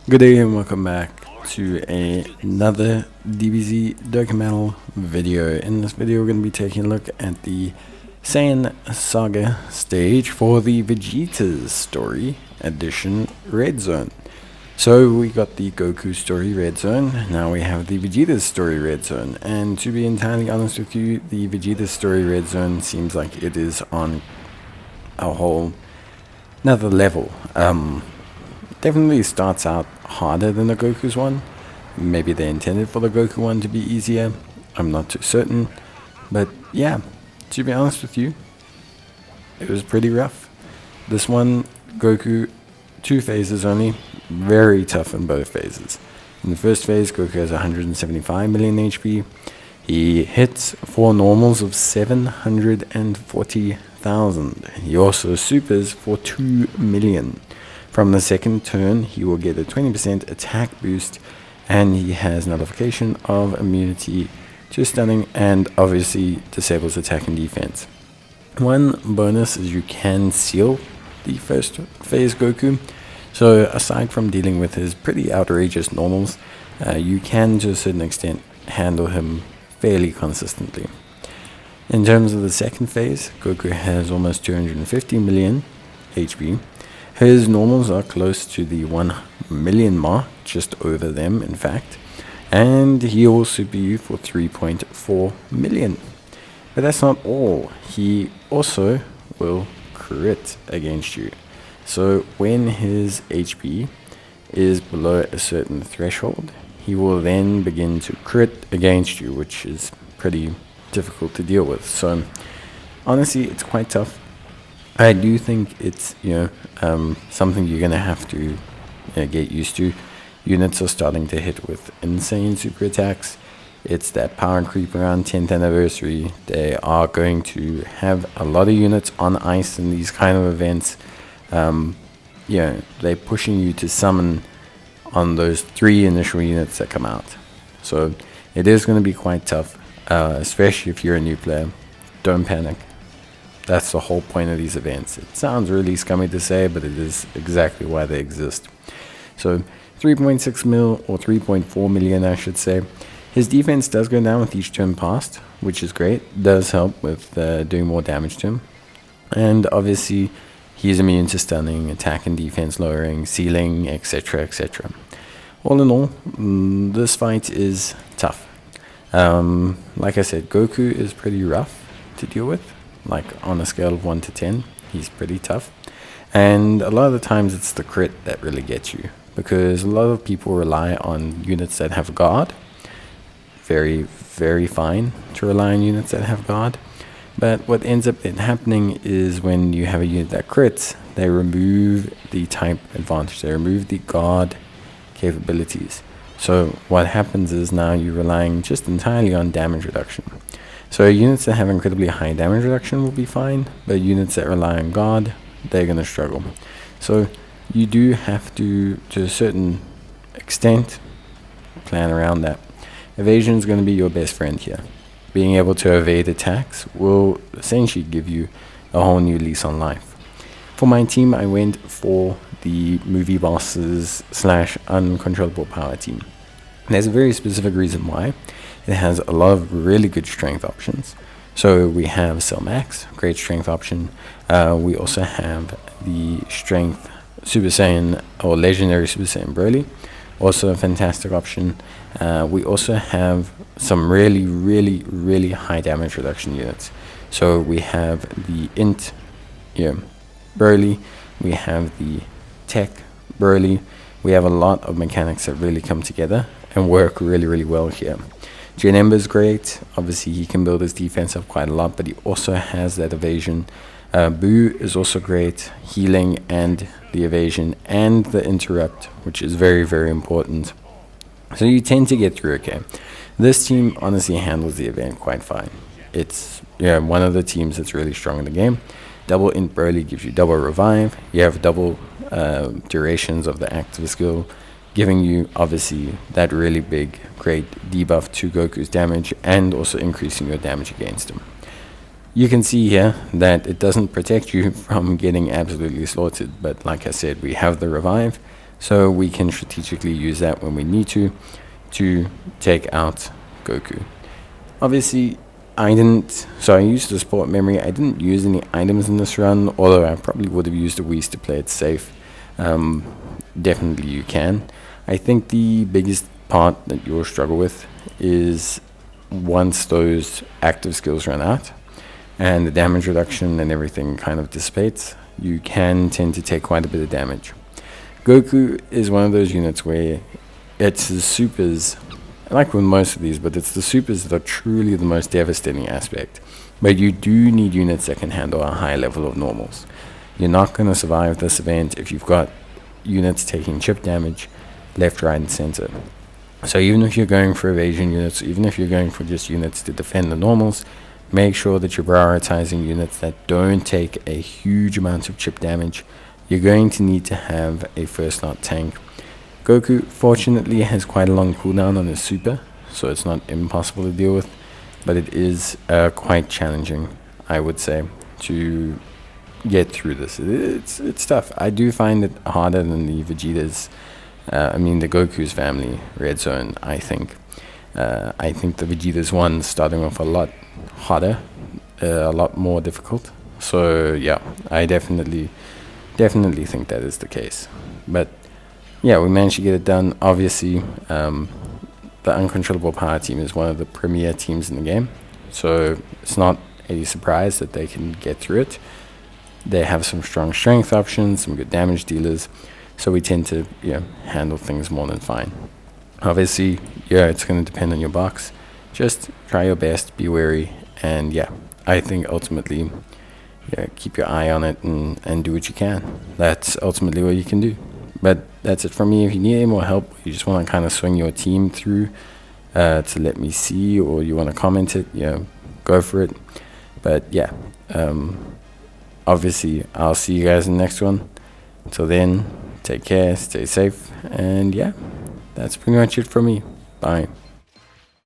Good day and welcome back to another DBZ Dokkan video. In this video we're going to be taking a look at the Saiyan Saga stage for the Vegeta'S story edition Red Zone. So we got the Goku story Red Zone, now we have the Vegeta'S story Red Zone, and to be entirely honest with you, the Vegeta'S story Red Zone seems like it is on a whole another level. Definitely starts out harder than the Goku's one. Maybe they intended for the Goku one to be easier. I'm not too certain. But yeah, to be honest with you, it was pretty rough. This one, Goku, 2 phases only. Very tough in both phases. In the first phase, Goku has 175 million HP. He hits 4 normals of 740,000. He also supers for 2 million. From the second turn, he will get a 20% attack boost, and he has nullification of immunity to stunning, and obviously disables attack and defense. One bonus is you can seal the first phase Goku. So aside from dealing with his pretty outrageous normals, you can to a certain extent handle him fairly consistently. In terms of the second phase, Goku has almost 250 million HP. His normals are close to the 1 million mark, just over them in fact, and he will super you for 3.4 million. But that's not all, he also will crit against you. So when his HP is below a certain threshold, he will then begin to crit against you, which is pretty difficult to deal with. So honestly, it's quite tough. I do think it's something you're gonna have to get used to. Units are starting to hit with insane super attacks. It's that power creep around 10th anniversary. They are going to have a lot of units on ice in these kind of events. They're pushing you to summon on those 3 initial units that come out. So it is going to be quite tough, especially if you're a new player. Don't panic. That's the whole point of these events. It sounds really scummy to say, but it is exactly why they exist. So 3.6 mil, or 3.4 million I should say. His defense does go down with each turn passed, which is great. Does help with doing more damage to him. And obviously he's immune to stunning, attack and defense lowering, sealing, etc, etc. All in all, this fight is tough. Like I said, Goku is pretty rough to deal with. Like on a scale of 1 to 10, he's pretty tough. And a lot of the times it's the crit that really gets you, because a lot of people rely on units that have guard. Very, very fine to rely on units that have guard. But what ends up happening is when you have a unit that crits, they remove the type advantage. They remove the guard capabilities. So what happens is now you're relying just entirely on damage reduction. So units that have incredibly high damage reduction will be fine, but units that rely on guard, they're going to struggle. So you do have to a certain extent, plan around that. Evasion is going to be your best friend here. Being able to evade attacks will essentially give you a whole new lease on life. For my team, I went for the movie bosses / uncontrollable power team. And there's a very specific reason why. It has a lot of really good strength options. So we have Cell Max, great strength option. We also have the strength Super Saiyan or Legendary Super Saiyan Broly, also a fantastic option. We also have some really high damage reduction units. So we have the Int Broly, we have the Tech Broly. We have a lot of mechanics that really come together and work really well here. Janemba is great. Obviously he can build his defense up quite a lot, but he also has that evasion. Boo is also great, healing and the evasion and the interrupt, which is very important. So you tend to get through okay. This team honestly handles the event quite fine. It's one of the teams that's really strong in the game. Double Int Broly gives you double revive. You have double durations of the active skill, giving you obviously that really big great debuff to Goku's damage and also increasing your damage against him. You can see here that it doesn't protect you from getting absolutely slaughtered, but like I said, we have the revive. So we can strategically use that when we need to take out Goku. Obviously, I used the sport memory. I didn't use any items in this run, although I probably would have used a Whis to play it safe. Um, Definitely you can. I think the biggest part that you'll struggle with is once those active skills run out and the damage reduction and everything kind of dissipates, you can tend to take quite a bit of damage. Goku is one of those units where it's the supers, like with most of these, but it's the supers that are truly the most devastating aspect. But you do need units that can handle a high level of normals. You're not going to survive this event if you've got units taking chip damage left, right, and center. So even if you're going for evasion units, even if you're going for just units to defend the normals, make sure that you're prioritizing units that don't take a huge amount of chip damage. You're going to need to have a first slot tank. Goku, fortunately, has quite a long cooldown on his super, so it's not impossible to deal with, but it is quite challenging, I would say, to get through this. It's tough. I do find it harder than the Vegeta'S, the Goku's family red zone, I think. I think the Vegeta'S one starting off a lot harder, a lot more difficult. So yeah, I definitely think that is the case. But yeah, we managed to get it done. Obviously, the Uncontrollable Power team is one of the premier teams in the game, so it's not a surprise that they can get through it. They have some strong strength options, some good damage dealers, so we tend to handle things more than fine. Obviously, it's going to depend on your box. Just try your best, be wary, and I think ultimately, keep your eye on it and do what you can. That's ultimately what you can do. But that's it from me. If you need any more help, you just want to kind of swing your team through to let me see, or you want to comment it, go for it. But obviously, I'll see you guys in the next one. Until then, take care, stay safe, and that's pretty much it from me. Bye.